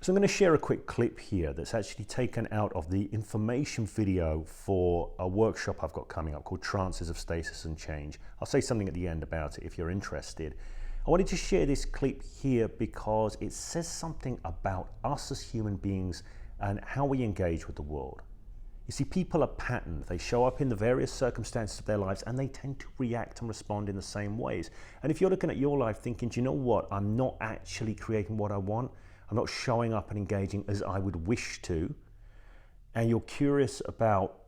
So I'm going to share a quick clip here that's actually taken out of the information video for a workshop I've got coming up called Trances of Stasis and Change. I'll say something at the end about it if you're interested. I wanted to share this clip here because it says something about us as human beings and how we engage with the world. You see, people are patterned. They show up in the various circumstances of their lives and they tend to react and respond in the same ways. And if you're looking at your life thinking, do you know what, I'm not actually creating what I want, I'm not showing up and engaging as I would wish to, and you're curious about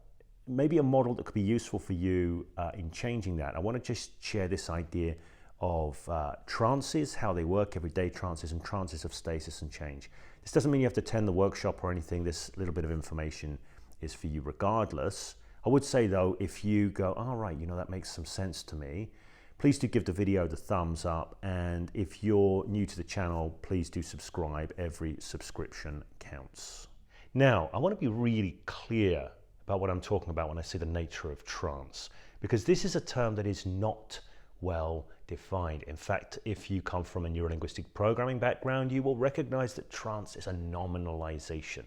maybe a model that could be useful for you in changing that, I want to just share this idea of trances, how they work, everyday trances, and trances of stasis and change. This doesn't mean you have to attend the workshop or anything. This little bit of information is for you regardless. I would say though, if you go, all right, you know, that makes some sense to me, please do give the video the thumbs up, and if you're new to the channel, please do subscribe. Every subscription counts. Now, I want to be really clear about what I'm talking about when I say the nature of trance, because this is a term that is not well defined. In fact, if you come from a neuro-linguistic programming background, you will recognize that trance is a nominalization.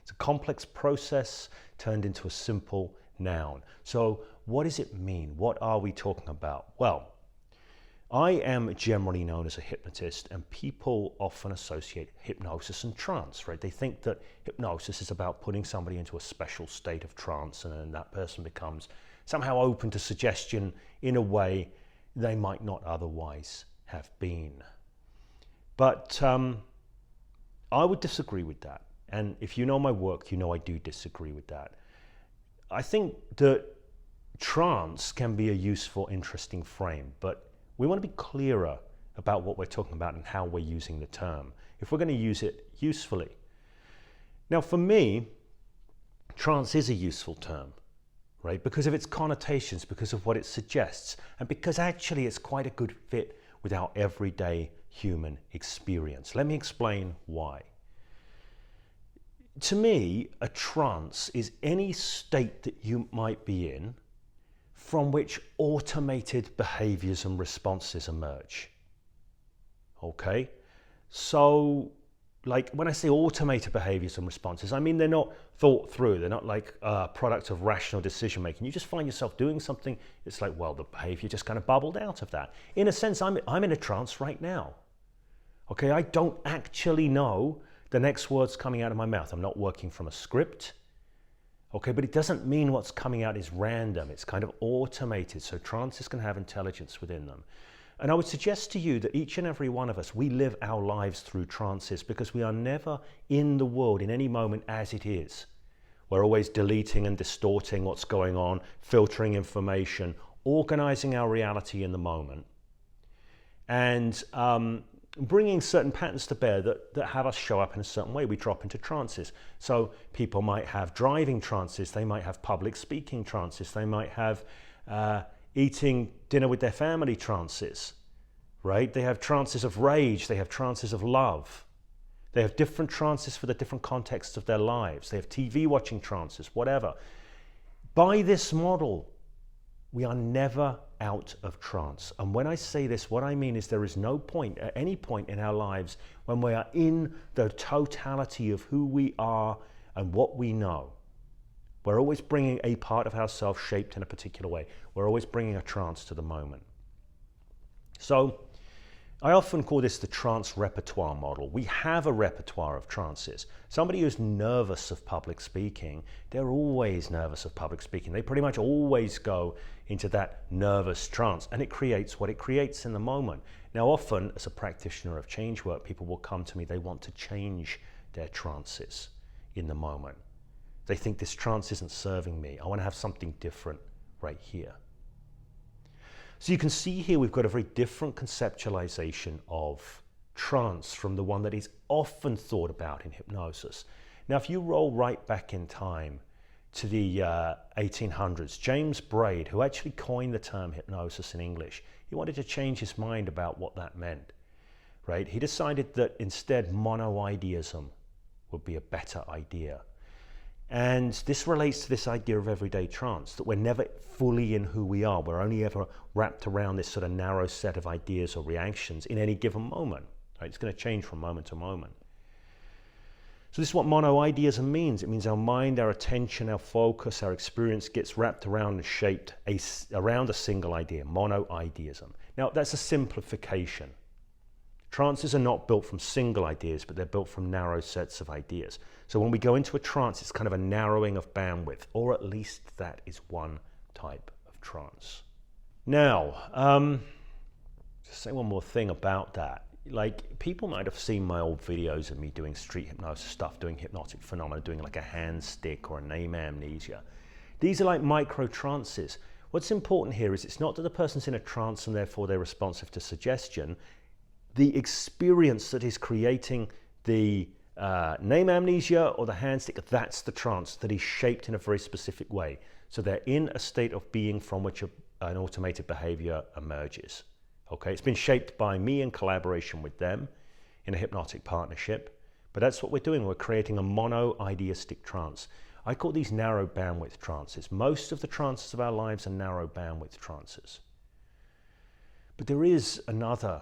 It's a complex process turned into a simple noun. So what does it mean? What are we talking about? Well, I am generally known as a hypnotist, and people often associate hypnosis and trance, right? They think that hypnosis is about putting somebody into a special state of trance, and then that person becomes somehow open to suggestion in a way they might not otherwise have been. But I would disagree with that. And if you know my work, you know I do disagree with that. I think that trance can be a useful, interesting frame, but we want to be clearer about what we're talking about and how we're using the term, if we're going to use it usefully. Now, for me, trance is a useful term, right? Because of its connotations, because of what it suggests, and because actually it's quite a good fit with our everyday human experience. Let me explain why. To me, a trance is any state that you might be in from which automated behaviors and responses emerge. Okay? So, like when I say automated behaviors and responses, I mean they're not thought through. They're not like a product of rational decision making. You just find yourself doing something. It's like, well, the behavior just kind of bubbled out of that. In a sense, I'm in a trance right now. Okay? I don't actually know the next word's coming out of my mouth. I'm not working from a script, okay, but it doesn't mean what's coming out is random. It's kind of automated, so trances can have intelligence within them. And I would suggest to you that each and every one of us, we live our lives through trances because we are never in the world in any moment as it is. We're always deleting and distorting what's going on, filtering information, organizing our reality in the moment, and bringing certain patterns to bear that have us show up in a certain way. We drop into trances. So people might have driving trances, they might have public speaking trances, they might have eating dinner with their family trances, right? They have trances of rage, they have trances of love. They have different trances for the different contexts of their lives. They have TV watching trances, whatever. By this model, we are never out of trance. And when I say this, what I mean is there is no point, at any point in our lives, when we are in the totality of who we are and what we know. We're always bringing a part of ourselves shaped in a particular way. We're always bringing a trance to the moment. So I often call this the trance repertoire model. We have a repertoire of trances. Somebody who's nervous of public speaking, they're always nervous of public speaking. They pretty much always go into that nervous trance, and it creates what it creates in the moment. Now, often as a practitioner of change work, people will come to me, they want to change their trances in the moment. They think this trance isn't serving me. I want to have something different right here. So you can see here we've got a very different conceptualization of trance from the one that is often thought about in hypnosis. Now, if you roll right back in time to the 1800s, James Braid, who actually coined the term hypnosis in English, he wanted to change his mind about what that meant, right? He decided that instead monoideism would be a better idea. And this relates to this idea of everyday trance, that we're never fully in who we are. We're only ever wrapped around this sort of narrow set of ideas or reactions in any given moment. Right? It's going to change from moment to moment. So this is what monoideism means. It means our mind, our attention, our focus, our experience gets wrapped around and shaped around a single idea, monoideism. Now, that's a simplification. Trances are not built from single ideas, but they're built from narrow sets of ideas. So when we go into a trance, it's kind of a narrowing of bandwidth, or at least that is one type of trance. Now, just say one more thing about that. Like, people might have seen my old videos of me doing street hypnosis stuff, doing hypnotic phenomena, doing like a hand stick or a name amnesia. These are like micro trances. What's important here is it's not that the person's in a trance and therefore they're responsive to suggestion. The experience that is creating the name amnesia or the hand stick, that's the trance that is shaped in a very specific way. So they're in a state of being from which an automated behavior emerges. Okay, it's been shaped by me in collaboration with them in a hypnotic partnership, but that's what we're doing. We're creating a mono-ideistic trance. I call these narrow bandwidth trances. Most of the trances of our lives are narrow bandwidth trances. But there is another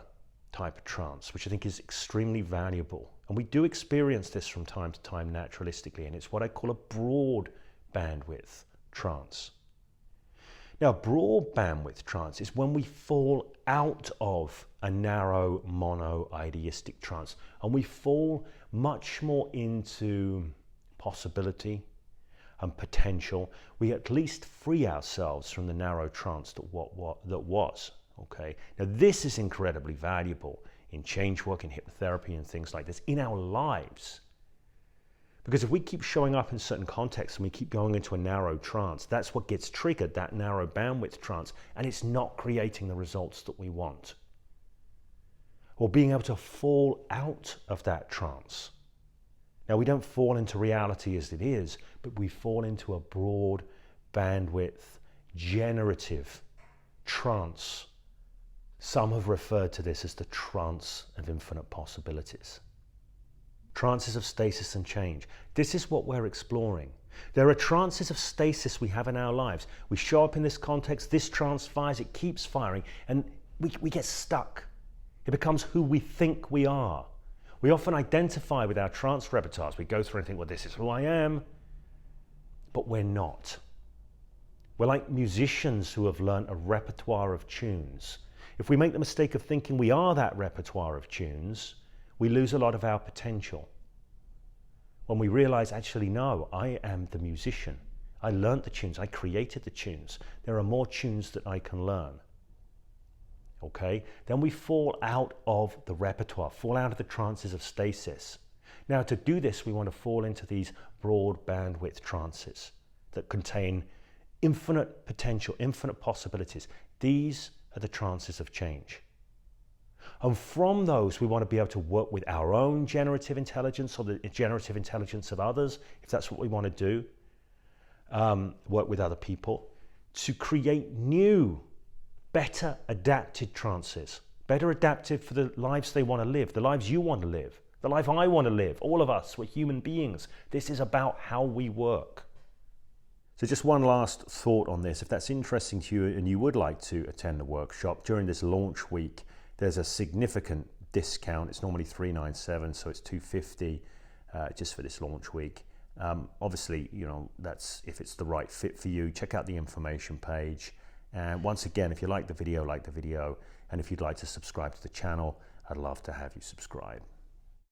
type of trance, which I think is extremely valuable. And we do experience this from time to time naturalistically, and it's what I call a broad bandwidth trance. Now, broad bandwidth trance is when we fall out of a narrow mono-ideistic trance and we fall much more into possibility and potential. We at least free ourselves from the narrow trance that was. Okay. Now, this is incredibly valuable in change work, in hypnotherapy, and things like this in our lives. Because if we keep showing up in certain contexts and we keep going into a narrow trance, that's what gets triggered, that narrow bandwidth trance, and it's not creating the results that we want. Or being able to fall out of that trance. Now, we don't fall into reality as it is, but we fall into a broad bandwidth, generative trance. Some have referred to this as the trance of infinite possibilities. Trances of stasis and change. This is what we're exploring. There are trances of stasis we have in our lives. We show up in this context, this trance fires, it keeps firing, and we get stuck. It becomes who we think we are. We often identify with our trance repertoires. We go through and think, well, this is who I am, but we're not. We're like musicians who have learned a repertoire of tunes. If we make the mistake of thinking we are that repertoire of tunes, we lose a lot of our potential. When we realize, actually, no, I am the musician. I learned the tunes. I created the tunes. There are more tunes that I can learn. Okay? Then we fall out of the repertoire, fall out of the trances of stasis. Now, to do this, we want to fall into these broad bandwidth trances that contain infinite potential, infinite possibilities. These are the trances of change. And from those, we want to be able to work with our own generative intelligence or the generative intelligence of others, if that's what we want to do, work with other people, to create new, better adapted trances, better adapted for the lives they want to live, the lives you want to live, the life I want to live. All of us, we're human beings. This is about how we work. So just one last thought on this. If that's interesting to you and you would like to attend the workshop during this launch week, there's a significant discount. It's normally $397, so it's $250 just for this launch week. Obviously, you know, that's if it's the right fit for you. Check out the information page. And once again, if you like the video, and if you'd like to subscribe to the channel, I'd love to have you subscribe.